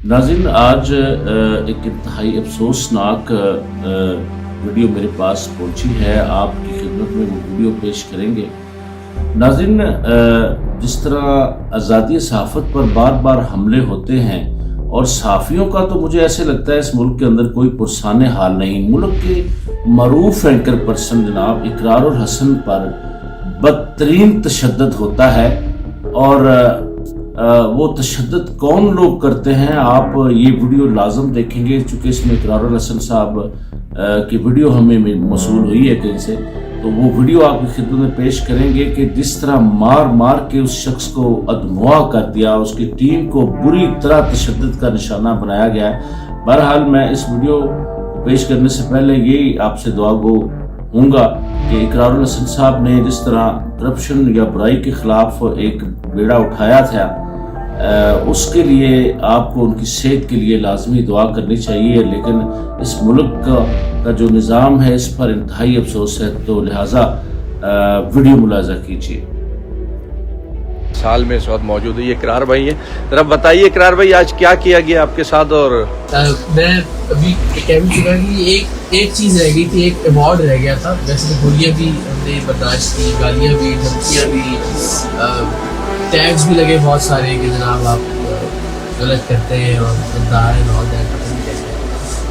नाज़रीन, आज एक इंतहाई अफसोसनाक वीडियो मेरे पास पहुंची है। आपकी खिदमत में वो वीडियो पेश करेंगे। नाज़रीन, जिस तरह आज़ादी सहाफ़त पर बार बार हमले होते हैं और सहाफ़ियों का तो मुझे ऐसे लगता है इस मुल्क के अंदर कोई पुरसाने हाल नहीं। मुल्क के मरूफ एंकर पर्सन जनाब इकरारुल हसन पर बदतरीन तशद्दुद होता है और वो तशद्दुद कौन लोग करते हैं, आप ये वीडियो लाजम देखेंगे। चूँकि इसमें इकरारुल हसन साहब की वीडियो हमें मौसूल हुई है कहीं से, तो वो वीडियो आपकी खिदमत में पेश करेंगे कि जिस तरह मार मार के उस शख्स को अदमुआ कर दिया, उसकी टीम को बुरी तरह तशद्दुद का निशाना बनाया गया है। बहरहाल मैं इस वीडियो को पेश करने से पहले यही आपसे दुआ गो हूँगा कि इकरारुल हसन साहब ने जिस तरह करप्शन या बुराई के खिलाफ एक बेड़ा उठाया था, उसके लिए आपको उनकी सेहत के लिए लाजमी दुआ करनी चाहिए। लेकिन इस मुल्क का जो निज़ाम है इस पर इंतहाई अफसोस है, तो लिहाजा वीडियो मुलाजा कीजिए। साल में इस वक्त मौजूद है ये इकरार भाई है। जरा बताइए इकरार भाई, आज क्या किया गया आपके साथ? और मैं अभी कह भी चुका कि एक चीज़ रह गई थी, एक अवार्ड रह गया था। वैसे तो गोलियाँ भी हमने बर्दाश्त की, गालियाँ भी, धमकियाँ भी, टैग्स भी लगे बहुत सारे कि जनाब आप गलत करते हैं और गद्दार हैं और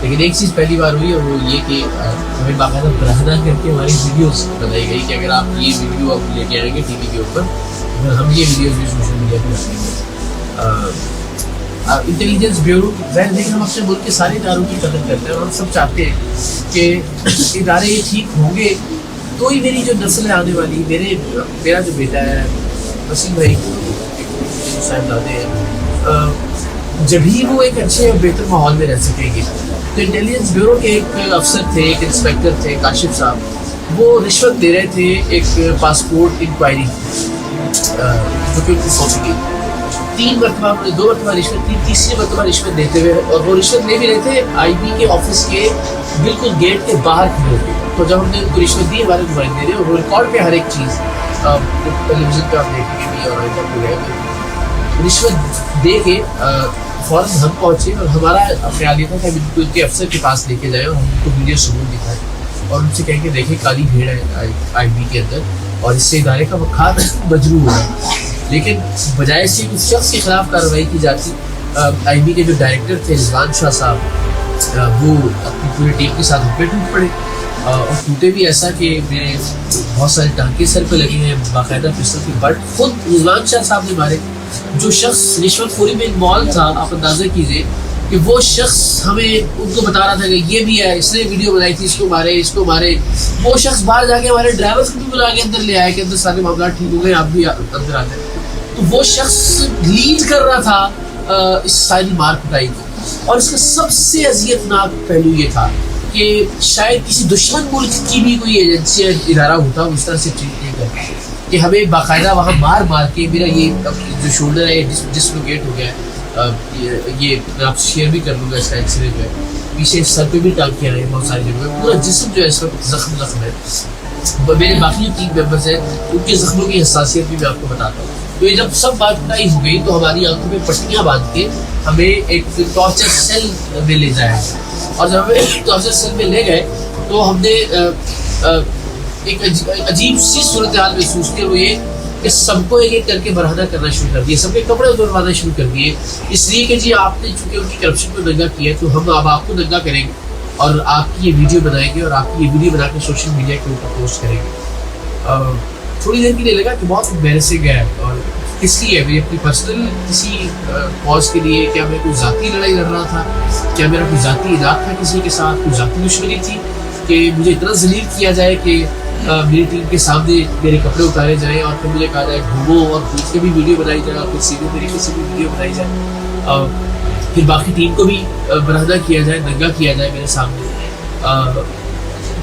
लेकिन एक चीज़ पहली बार हुई और वो ये कि हमें बाकायदा बराहना करके हमारी वीडियोस बनाई गई कि अगर आप ये वीडियो आप लेके आएंगे टीवी के ऊपर, अगर हम ये वीडियोस भी सोशल मीडिया पर रखेंगे। इंटेलिजेंस ब्यूरो वैसे हम अपने मुल्क के सारे इदारों की कदर करते हैं और हम सब चाहते हैं कि इदारे ये ठीक होंगे तो ही मेरी जो नस्ल आने वाली, मेरा जो बेटा है वसीम भाई साहबजादे हैं, जब ही वो एक अच्छे और बेहतर माहौल में रह सकेंगे। तो इंटेलिजेंस ब्यूरो के एक अफसर थे, एक इंस्पेक्टर थे काशिफ साहब, वो रिश्वत दे रहे थे एक पासपोर्ट इंक्वायरी जो कि उनको सौंपी गई। 3 मरतबा, 2 मरतबा रिश्वत थी, तीसरी मरतबा रिश्वत देते हुए, और वो रिश्वत ले भी रहे थे IB के ऑफिस के बिल्कुल गेट के बाहर खड़े हुए। तो जब हमने उनको रिश्वत दी, हमारे नुमाइंदे ने, और रिकॉर्ड पे हर एक चीज़ टेलीविज़न पे आप देखेंगे भी और इधर पे गए, रिश्वत दे के फ़ौरन हम पहुँचे और हमारा ख्याल ये था कि हम उनके अफसर के पास लेके जाए और हम उनको वीडियो सबूत दिखाएं और उनसे कहें कि देखें काली भीड़ है IB के अंदर और इससे इदारे का वक़ार मजरू हो रहा है। लेकिन बजाय इससे उस शख्स के खिलाफ कार्रवाई की जाती, IB के जो डायरेक्टर थे रिजवान शाह साहब, वो अपनी पूरी टीम के साथ हम पे टूट पड़े और टूटे भी ऐसा कि मेरे बहुत सारे टांके सर पे लगे हैं, बाकायदा पिस्टल की बट खुद रिजवान शाह साहब ने मारे। जो शख्स रिश्वतखोरी में इन्वॉल्व था, आप अंदाज़ा कीजिए कि वो शख्स हमें उनको बता रहा था कि ये भी है, इसने वीडियो बनाई थी, इसको मारे। वो शख्स बाहर जाके हमारे ड्राइवर को भी बुला के अंदर ले आए कि अंदर सारे मामला ठीक हो गए, आप भी अंदर आते। तो वो शख्स लीड कर रहा था इस सारी मार कुटाई को। और इसका सबसे अजियतनाक पहलू ये था कि शायद किसी दुश्मन मुल्क की भी कोई एजेंसी या इदारा होता उस तरह से ट्रीट नहीं करता कि हमें बाकायदा वहाँ मार के, मेरा ये जो शोल्डर है डिसलोकेट हो गया है, ये मैं आपसे शेयर भी कर लूँगा इसका एक्सरे जो है, पीछे सर पे भी टांके आए हैं बहुत सारी जगह, पूरा जिस्म जो है इस वक्त जख्म है। मेरे बाकी टीम मेंबर्स हैं, उनके जख्मों की हसासियत भी मैं आपको बताता हूँ। तो ये जब सब बात बताई हो गई तो हमारी आंखों में पट्टियाँ बांध के हमें एक टॉर्चर सेल में ले जाया और जब हमें टॉर्चर सेल में ले गए तो हमने एक अजीब सी सूरत हाल महसूस की। वो ये कि सबको एक करके बरहना करना शुरू कर दिए, सबके कपड़े उतरवाना शुरू कर दिए, इसलिए कि जी आपने चूँकि उनकी करप्शन को नंगा किया है तो हम अब आपको नंगा करेंगे और आपकी ये वीडियो बनाएंगे और आपकी ये वीडियो बना के सोशल मीडिया के ऊपर पोस्ट करेंगे। थोड़ी देर के लिए लगा कि बहुत एम्बैरेसिंग है और इसलिए मेरी अपनी पर्सनल किसी कॉज के लिए, क्या मैं कोई ज़ाती लड़ाई लड़ रहा था, क्या मेरा कोई ज़ाती इरादा था किसी के साथ, कोई ज़ाती दुश्मनी थी कि मुझे इतना जलील किया जाए कि मेरी टीम के सामने मेरे कपड़े उतारे जाएँ और फिर मुझे कहा जाए घूमो और घूम के भी वीडियो बनाई जाए और फिर सीधे तरीके से भी वीडियो बनाई जाए, फिर बाकी टीम को भी बराहना किया जाए, नंगा किया जाए मेरे सामने।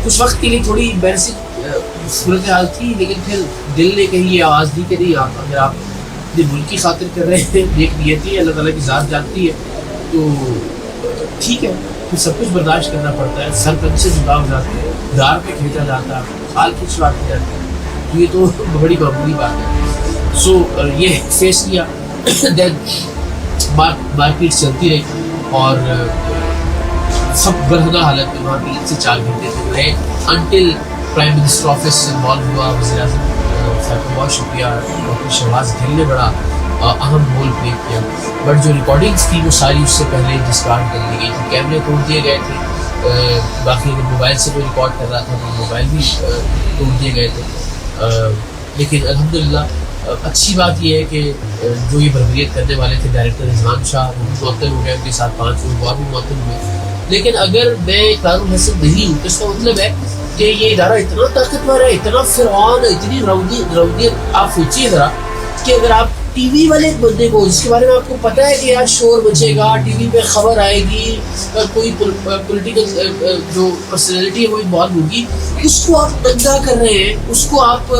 कुछ वक्त के लिए थोड़ी एम्बैरेसिंग सूरत हाल थी, लेकिन फिर दिल ने कहीं ये आवाज़ दी कि नहीं, आप अगर आप अपने मुल्क की खातिर कर रहे हैं, नेक नियत है, अल्लाह ताला की ज़ात जानती है, तो ठीक है, फिर सब कुछ बर्दाश्त करना पड़ता है। सर कद से झुका हो जाते हैं, दार पे खींचा जाता है, हाल खिंचवाती जाती है, तो ये तो बड़ी मामूली बात है। सो ये फेस किया। देन मारपीट चलती रही। اور سب برہنہ حالت میں وہاں 3 سے 4 گھنٹے تک رہے انٹل پرائم منسٹر آفس سے انوالو ہوا. وزیر اعظم صاحب کا بہت شکریہ. ڈاکٹر شہباز گل نے بڑا اہم رول پلے کیا. بٹ جو ریکارڈنگس تھی وہ ساری اس سے پہلے ڈسکارڈ کر دی گئی تھی. کیمرے توڑ دیے گئے تھے. باقی اگر موبائل سے کوئی ریکارڈ کر رہا تھا تو موبائل بھی توڑ دیے گئے تھے. لیکن الحمدللہ اچھی بات یہ ہے کہ جو یہ بربریت کرنے والے تھے ڈائریکٹر رضوان شاہ وہ بھی معطل ہو گئے. ان کے ساتھ 5 لوگ اور بھی معطل ہوئے. لیکن اگر میں اقرار الحسن نہیں ہوں تو اس کا مطلب ہے کہ یہ ادارہ اتنا طاقتور ہے, اتنا فرعون, اتنی رودیت. آپ سوچیے ذرا کہ اگر آپ ٹی وی والے ایک بندے کو جس کے بارے میں آپ کو پتہ ہے کہ یار شور مچے گا, ٹی وی پہ خبر آئے گی, کوئی پولیٹیکل جو پرسنالٹی ہے وہ انوالو ہوگی, اس کو آپ ننگا کر رہے ہیں, اس کو آپ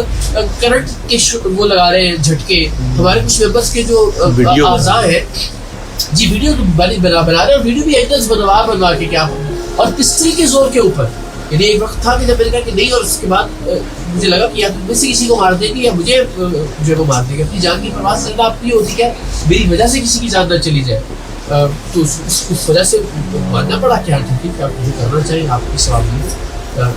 کرنٹ کے وہ لگا رہے ہیں جھٹکے. ہمارے کچھ ممبرس کے جو اعضاء ہیں جی ویڈیو بنا رہے ہیں, اور ویڈیو بھی اینگلز بنوا کے کیا اور پسٹل کے زور کے اوپر. یعنی ایک وقت تھا کہ جب میں نے کہا کہ نہیں, اور اس کے بعد مجھے لگا کہ یا تم میں سے کسی کو مار دیں گے یا مجھے جو ہے وہ مار دیں گے. اپنی جان کی پرواہ کرنا اپنی ہوتی کیا میری وجہ سے کسی کی جان نہ چلی جائے, تو اس وجہ سے ماننا پڑا کہ ہاں ٹھیک ہے کہ آپ مجھے کرنا چاہیے. آپ کی سوابیت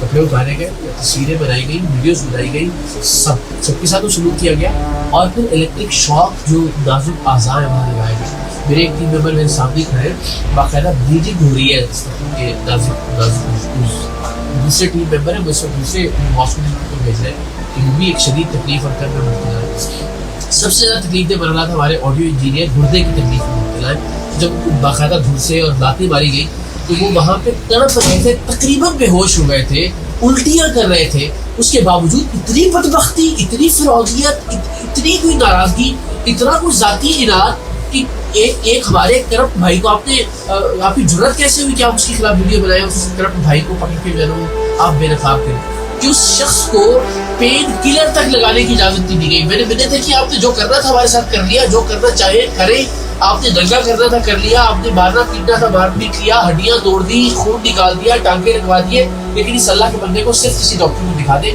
کپڑے اتارے گئے, تصویریں بنائی گئی, ویڈیوز بنائی گئی, سب کے ساتھ وہ سلوک کیا گیا. اور پھر الیکٹرک شاک جو نازک اعضاء ہیں وہاں لگائے گئے. میرے ایک ٹیم ممبر میرے سامنے کھڑے, باقاعدہ بلیڈنگ ہو رہی ہے کہ نازک. دوسرے ٹیم ممبر ہیں, مجھ سے دوسرے ہاسپٹل کو بھیج رہے ہیں کہ وہ بھی ایک شدید تکلیف اور درد میں مبتلا ہے. سب سے زیادہ تکلیف دے بن رہا تھا ہمارے آڈیو انجینئر, گردے کی تکلیف میں مبتلا ہے. جب باقاعدہ دھول سے اور لاتیں ماری گئی تو وہ وہاں پہ تڑپ رہے تھے, تقریباً بے ہوش ہو گئے تھے, الٹیاں کر رہے تھے. اس کے باوجود اتنی بدبختی, اتنی فرعونیت, اتنی کوئی ناراضگی, اتنا کوئی ذاتی اناد کہ ایک ہمارے کرپٹ بھائی کو آپ کی جرت کیسے ہوئی کہ آپ اس کے خلاف ویڈیو بنائے, اس کرپٹ بھائی کو پکڑ کے جو ہے آپ بے نقاب کریں کہ اس شخص کو پین کلر تک لگانے کی اجازت نہیں دی گئی. میں نے منت ہے کہ آپ نے جو کرنا تھا ہمارے ساتھ کر لیا, جو کرنا چاہے کریں. آپ نے دنگا کرنا تھا کر لیا, آپ نے مارنا پیٹنا تھا مار پیٹ لیا, ہڈیاں توڑ دی, خون نکال دیا, ٹانکے لگوا دیے. لیکن اس اللہ کے بندے کو صرف کسی ڈاکٹر کو دکھا دیں